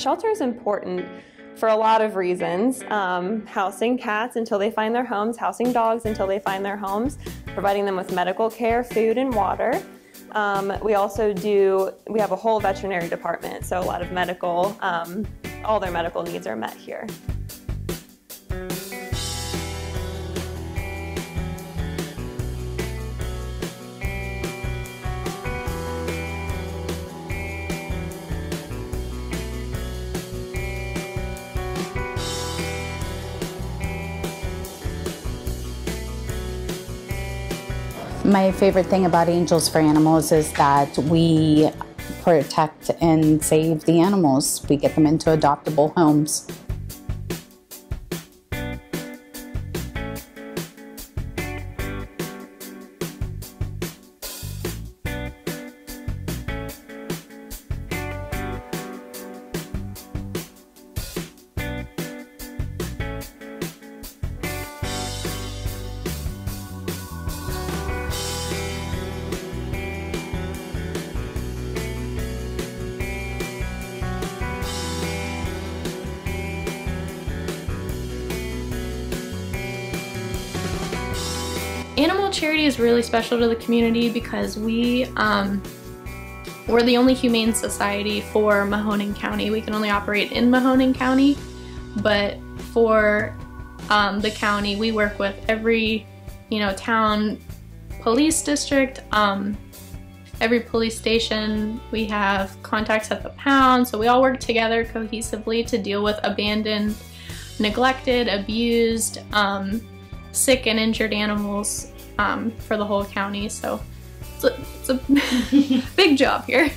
Shelter is important for a lot of reasons. Housing cats until they find their homes, housing dogs until they find their homes, providing them with medical care, food, and water. We have a whole veterinary department, so a lot of medical, all their medical needs are met here. My favorite thing about Angels for Animals is that we protect and save the animals. We get them into adoptable homes. Animal charity is really special to the community because we're the only humane society for Mahoning County. We can only operate in Mahoning County, but for the county, we work with every, town police district, every police station. We have contacts at the pound, so we all work together cohesively to deal with abandoned, neglected, abused, sick and injured animals for the whole county. So it's a big job here.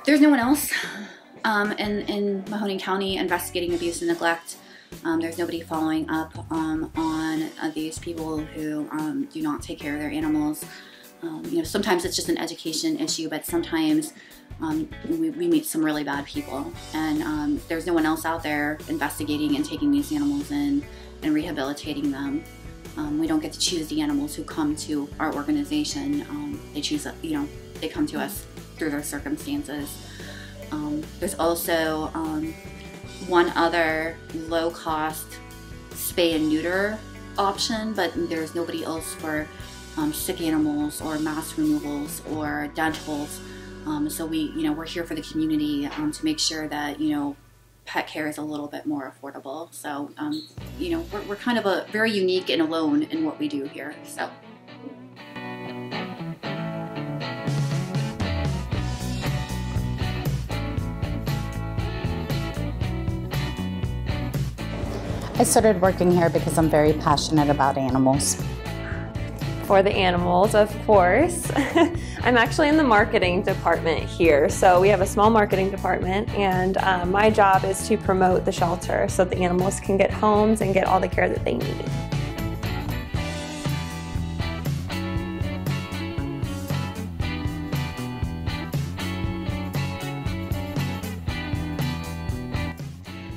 There's no one else in Mahoning County investigating abuse and neglect. There's nobody following up on these people who do not take care of their animals. Sometimes it's just an education issue, but sometimes we meet some really bad people, and there's no one else out there investigating and taking these animals in and rehabilitating them. We don't get to choose the animals who come to our organization. They choose, they come to us through their circumstances. There's also one other low-cost spay and neuter option, but there's nobody else for sick animals or mass removals or dentals. So we're here for the community to make sure that, pet care is a little bit more affordable. So, we're kind of very unique and alone in what we do here. So. I started working here because I'm very passionate about animals. For the animals, of course. I'm actually in the marketing department here. So we have a small marketing department, and my job is to promote the shelter so the animals can get homes and get all the care that they need.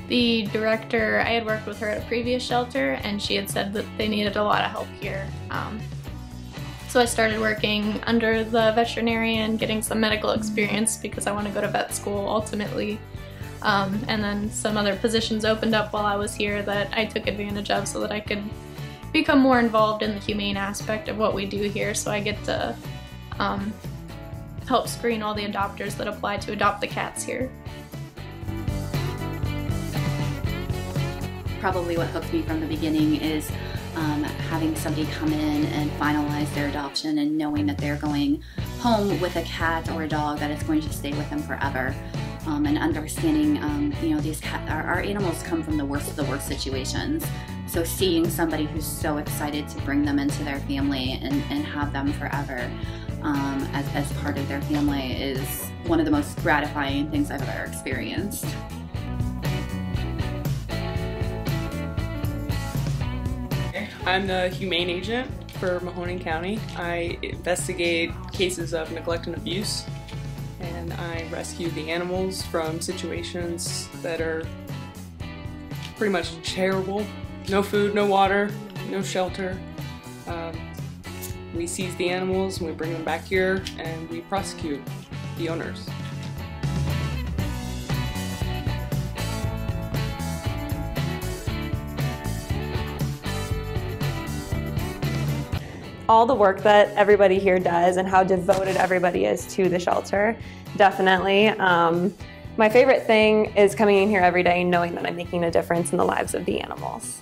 The director, I had worked with her at a previous shelter, and she had said that they needed a lot of help here. So I started working under the veterinarian, getting some medical experience because I want to go to vet school ultimately. And then some other positions opened up while I was here that I took advantage of so that I could become more involved in the humane aspect of what we do here. So I get to help screen all the adopters that apply to adopt the cats here. Probably what hooked me from the beginning is having somebody come in and finalize their adoption and knowing that they're going home with a cat or a dog that is going to stay with them forever, and understanding, our animals come from the worst of the worst situations. So seeing somebody who's so excited to bring them into their family and have them forever as part of their family is one of the most gratifying things I've ever experienced. I'm the humane agent for Mahoning County. I investigate cases of neglect and abuse, and I rescue the animals from situations that are pretty much terrible. No food, no water, no shelter, We seize the animals and we bring them back here and we prosecute the owners. All the work that everybody here does and how devoted everybody is to the shelter, definitely. My favorite thing is coming in here every day and knowing that I'm making a difference in the lives of the animals.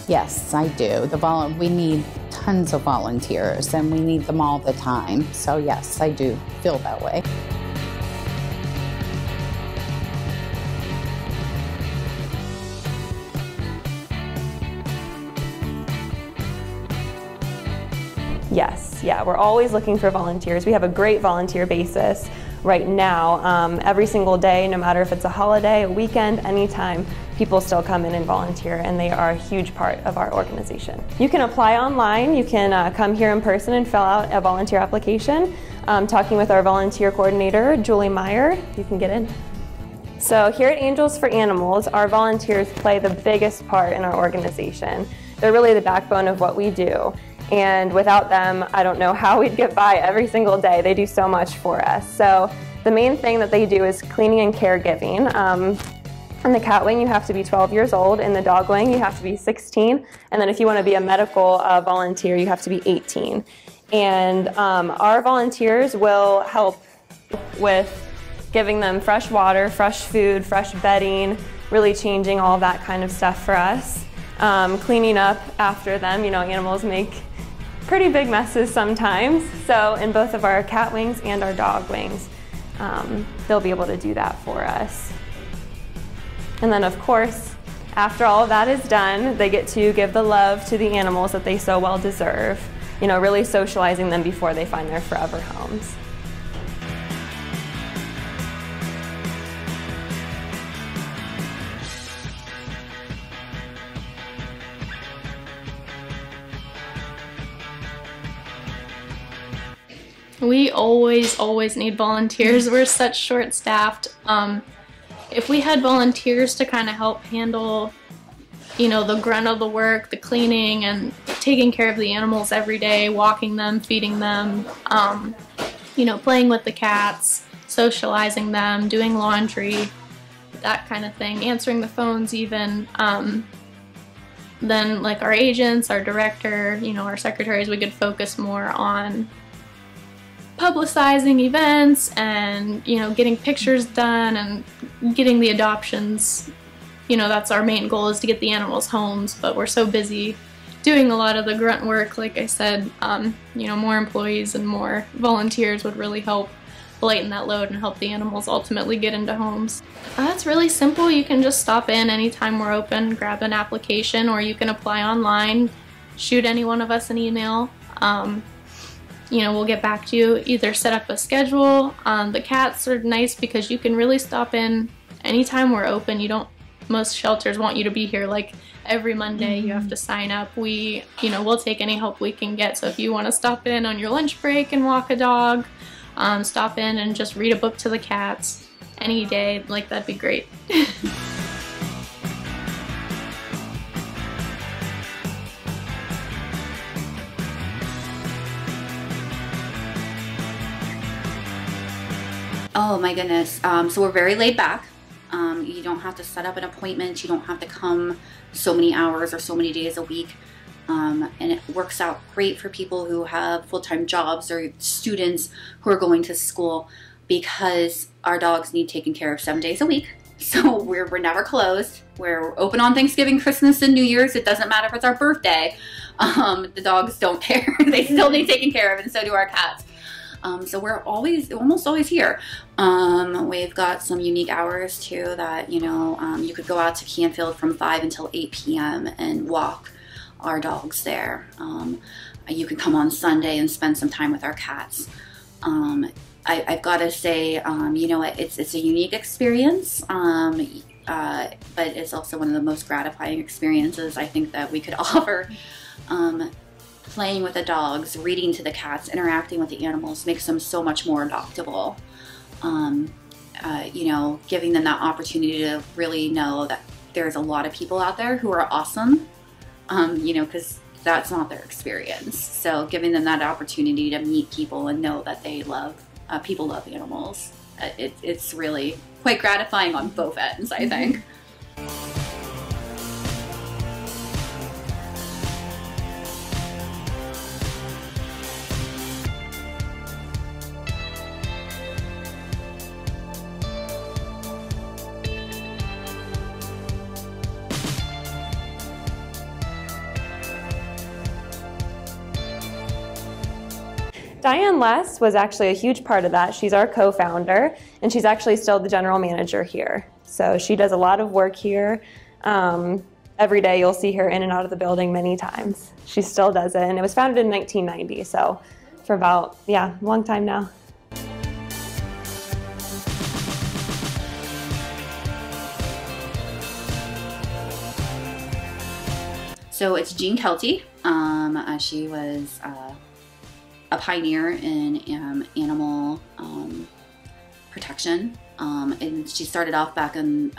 Yes, I do. We need tons of volunteers and we need them all the time. So yes, I do feel that way. Yes, yeah, we're always looking for volunteers. We have a great volunteer basis right now. Every single day, no matter if it's a holiday, a weekend, anytime, people still come in and volunteer, and they are a huge part of our organization. You can apply online. You can come here in person and fill out a volunteer application. Talking with our volunteer coordinator, Julie Meyer, you can get in. So here at Angels for Animals, our volunteers play the biggest part in our organization. They're really the backbone of what we do. And without them, I don't know how we'd get by every single day. They do so much for us. So the main thing that they do is cleaning and caregiving. In the cat wing, you have to be 12 years old. In the dog wing, you have to be 16. And then if you want to be a medical volunteer, you have to be 18. And our volunteers will help with giving them fresh water, fresh food, fresh bedding, really changing all that kind of stuff for us. Cleaning up after them. You know, animals make pretty big messes sometimes. So in both of our cat wings and our dog wings, they'll be able to do that for us. And then of course, after all of that is done, they get to give the love to the animals that they so well deserve. You know, really socializing them before they find their forever homes. We always need volunteers. We're such short-staffed. If we had volunteers to kind of help handle, you know, the grunt of the work, the cleaning and taking care of the animals every day, walking them, feeding them, you know, playing with the cats, socializing them, doing laundry, that kind of thing, answering the phones even, then like our agents, our director, you know, our secretaries, we could focus more on publicizing events and, you know, getting pictures done and getting the adoptions. You know, that's our main goal, is to get the animals homes, but we're so busy doing a lot of the grunt work. Like I said, you know, more employees and more volunteers would really help lighten that load and help the animals ultimately get into homes. It's really simple. You can just stop in anytime we're open, grab an application, or you can apply online, shoot any one of us an email. You know, we'll get back to you, either set up a schedule. The cats are nice because you can really stop in anytime we're open. Most shelters want you to be here like every Monday. You have to sign up. You know, we'll take any help we can get. So if you want to stop in on your lunch break and walk a dog, stop in and just read a book to the cats any day, like, that'd be great. Oh my goodness. So we're very laid back. You don't have to set up an appointment. You don't have to come so many hours or so many days a week. And it works out great for people who have full-time jobs or students who are going to school, because our dogs need taken care of 7 days a week. So we're never closed. We're open on Thanksgiving, Christmas, and New Year's. It doesn't matter if it's our birthday. The dogs don't care. They still need taken care of, and so do our cats. So we're almost always here. We've got some unique hours too that, you know, you could go out to Canfield from 5 until 8 p.m. and walk our dogs there. You can come on Sunday and spend some time with our cats. I've got to say, you know, it's a unique experience, but it's also one of the most gratifying experiences I think that we could offer. Playing with the dogs, reading to the cats, interacting with the animals makes them so much more adoptable. You know, giving them that opportunity to really know that there's a lot of people out there who are awesome, you know, because that's not their experience. So giving them that opportunity to meet people and know that they love, people love animals, it's really quite gratifying on both ends, I think. Diane Less was actually a huge part of that. She's our co-founder, and she's actually still the general manager here. So she does a lot of work here. Every day you'll see her in and out of the building many times. She still does it, and it was founded in 1990, so for about, yeah, a long time now. So it's Jean Kelty. She was a pioneer in animal protection, and she started off back in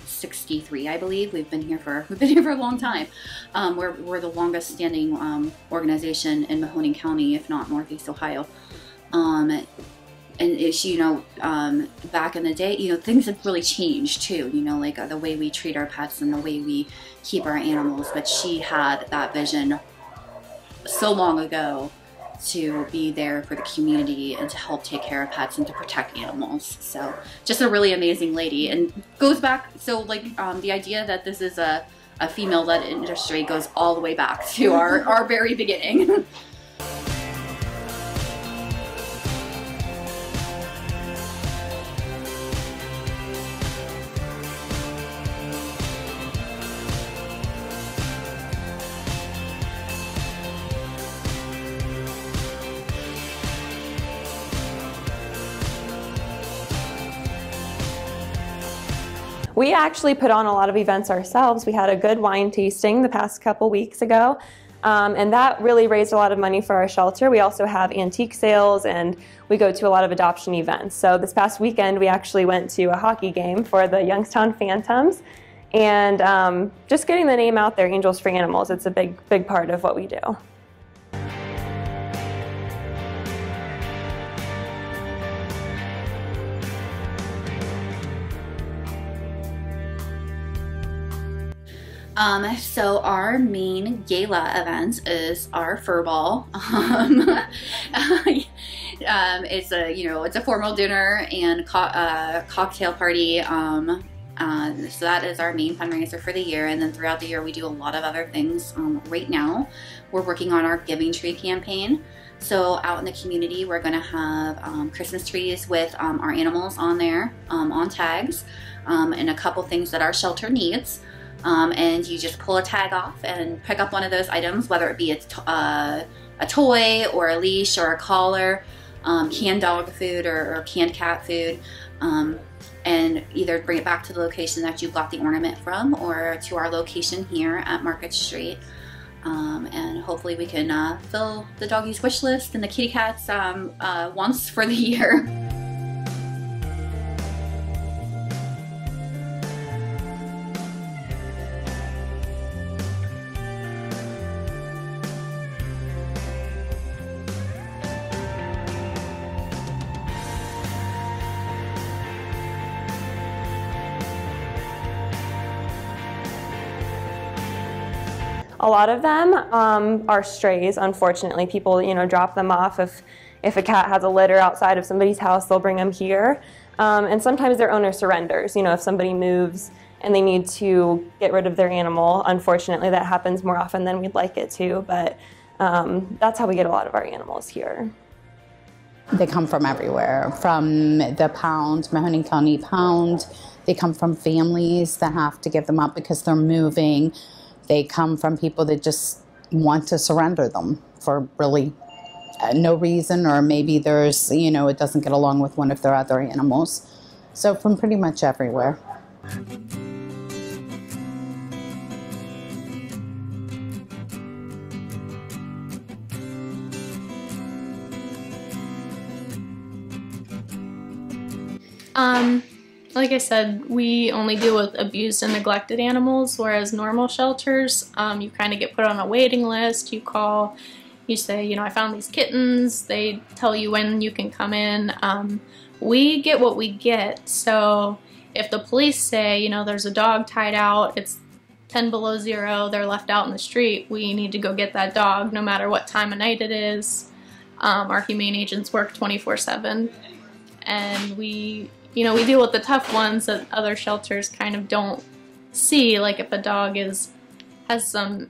'63, I believe. We've been here for a long time. We're the longest standing organization in Mahoning County, if not Northeast Ohio. And she, you know, back in the day, you know, things have really changed too, you know, like the way we treat our pets and the way we keep our animals. But she had that vision so long ago to be there for the community and to help take care of pets and to protect animals. So just a really amazing lady, and goes back, so like the idea that this is a female-led industry goes all the way back to our very beginning. We actually put on a lot of events ourselves. We had a good wine tasting the past couple weeks ago, and that really raised a lot of money for our shelter. We also have antique sales, and we go to a lot of adoption events. So this past weekend, we actually went to a hockey game for the Youngstown Phantoms, and just getting the name out there, Angels for Animals, it's a big part of what we do. So our main gala event is our fur ball. It's a, you know, it's a formal dinner and cocktail party. So that is our main fundraiser for the year, and then throughout the year we do a lot of other things. Right now we're working on our Giving Tree campaign. So out in the community we're going to have Christmas trees with our animals on there, on tags, and a couple things that our shelter needs. And you just pull a tag off and pick up one of those items, whether it be a toy or a leash or a collar, canned dog food or canned cat food, and either bring it back to the location that you got the ornament from or to our location here at Market Street. And hopefully we can fill the doggies' wish list and the kitty cats' wants for the year. A lot of them are strays, unfortunately. People, you know, drop them off. If a cat has a litter outside of somebody's house, they'll bring them here. And sometimes their owner surrenders. You know, if somebody moves and they need to get rid of their animal, unfortunately that happens more often than we'd like it to, but that's how we get a lot of our animals here. They come from everywhere, from the pound, Mahoning County Pound. They come from families that have to give them up because they're moving. They come from people that just want to surrender them for really no reason, or maybe there's, you know, it doesn't get along with one of their other animals. So from pretty much everywhere. Like I said, we only deal with abused and neglected animals, whereas normal shelters, you kind of get put on a waiting list. You call, you say, you know, I found these kittens. They tell you when you can come in. We get what we get. So if the police say, you know, there's a dog tied out, it's 10 below zero, they're left out in the street, we need to go get that dog no matter what time of night it is. Our humane agents work 24/7, and we deal with the tough ones that other shelters kind of don't see, like if a dog has some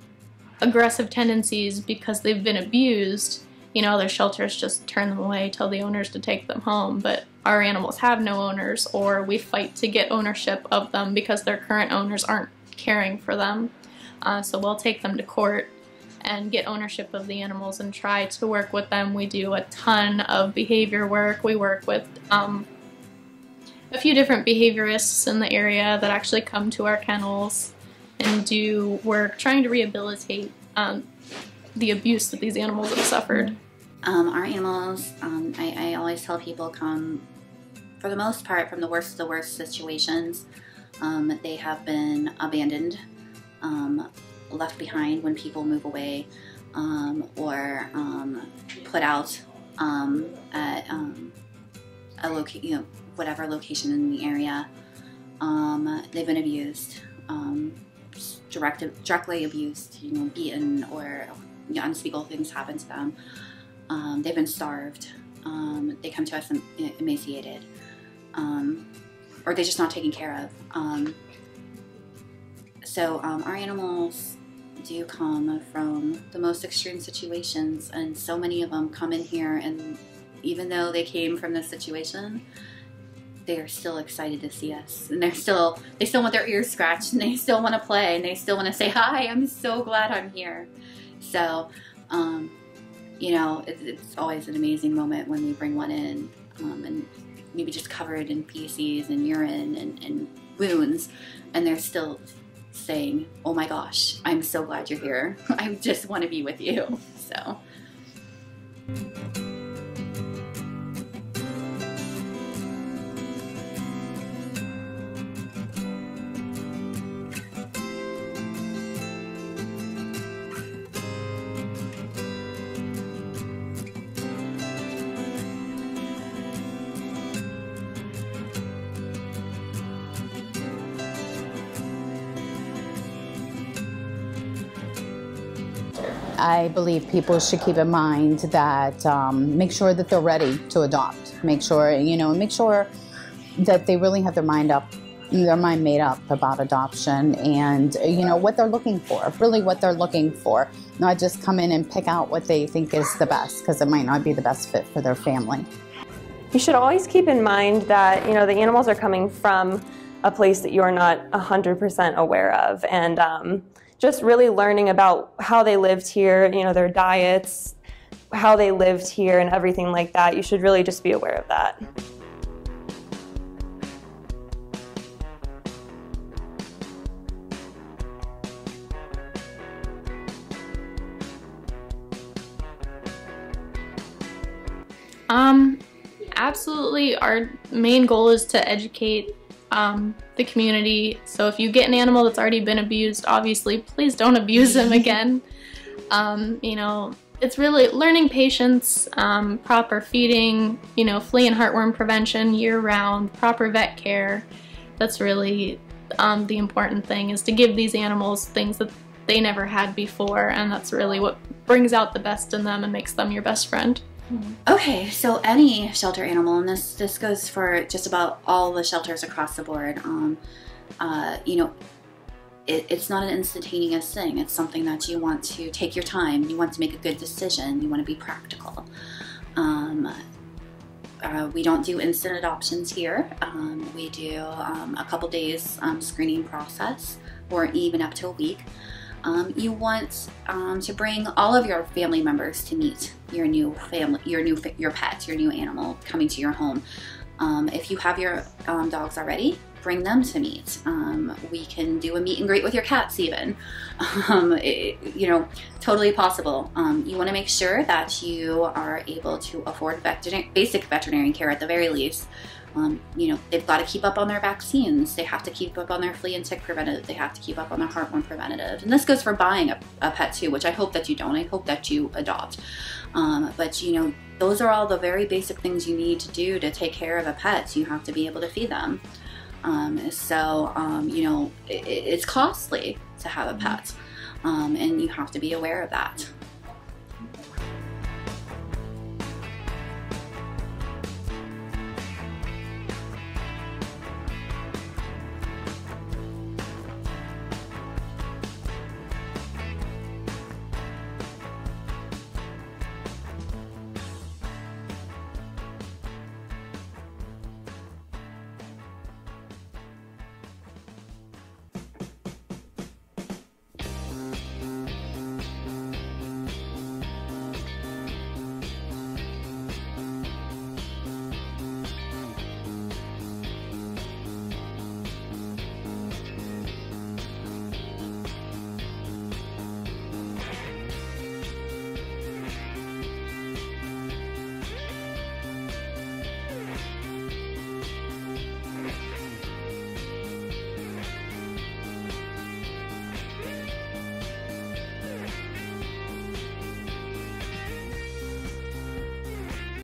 aggressive tendencies because they've been abused, you know, other shelters just turn them away, tell the owners to take them home. But our animals have no owners, or we fight to get ownership of them because their current owners aren't caring for them. So we'll take them to court and get ownership of the animals and try to work with them. We do a ton of behavior work. We work with a few different behaviorists in the area that actually come to our kennels and do work trying to rehabilitate the abuse that these animals have suffered. Our animals, I always tell people, come for the most part from the worst of the worst situations. They have been abandoned, left behind when people move away, or put out at a location, whatever location in the area. They've been abused, directly abused, you know, beaten, or unspeakable things happen to them. They've been starved. They come to us emaciated, or they're just not taken care of. So our animals do come from the most extreme situations, and so many of them come in here, and even though they came from this situation, they are still excited to see us, and they still want their ears scratched, and they still want to play, and they still want to say, hi, I'm so glad I'm here. So, you know, it's always an amazing moment when we bring one in, and maybe just covered in feces and urine and wounds, and they're still saying, oh my gosh, I'm so glad you're here. I just want to be with you. So. I believe people should keep in mind that make sure that they're ready to adopt. Make sure that they really have their mind made up about adoption, and what they're looking for, really what they're looking for. Not just come in and pick out what they think is the best, because it might not be the best fit for their family. You should always keep in mind that the animals are coming from a place that you are not 100% aware of, and just really learning about how they lived here, their diets, how they lived here, and everything like that. You should really just be aware of that. Absolutely, our main goal is to educate the community. So if you get an animal that's already been abused, obviously please don't abuse them again. It's really learning patience, proper feeding, flea and heartworm prevention year-round, proper vet care. That's really the important thing, is to give these animals things that they never had before, and that's really what brings out the best in them and makes them your best friend. Okay, so any shelter animal, and this goes for just about all the shelters across the board, it's not an instantaneous thing. It's something that you want to take your time, you want to make a good decision, you want to be practical. We don't do instant adoptions here. We do a couple days screening process, or even up to a week. You want to bring all of your family members to meet your new family, your pet, your new animal coming to your home. If you have your dogs already, bring them to meet. We can do a meet and greet with your cats even. You know, totally possible. You want to make sure that you are able to afford basic veterinary care at the very least. You know, they've got to keep up on their vaccines. They have to keep up on their flea and tick preventative. They have to keep up on their heartworm preventative. And this goes for buying a pet too, which I hope that you don't. I hope that you adopt. But you know, those are all the very basic things you need to do to take care of a pet. You have to be able to feed them. You know, it's costly to have a pet, and you have to be aware of that.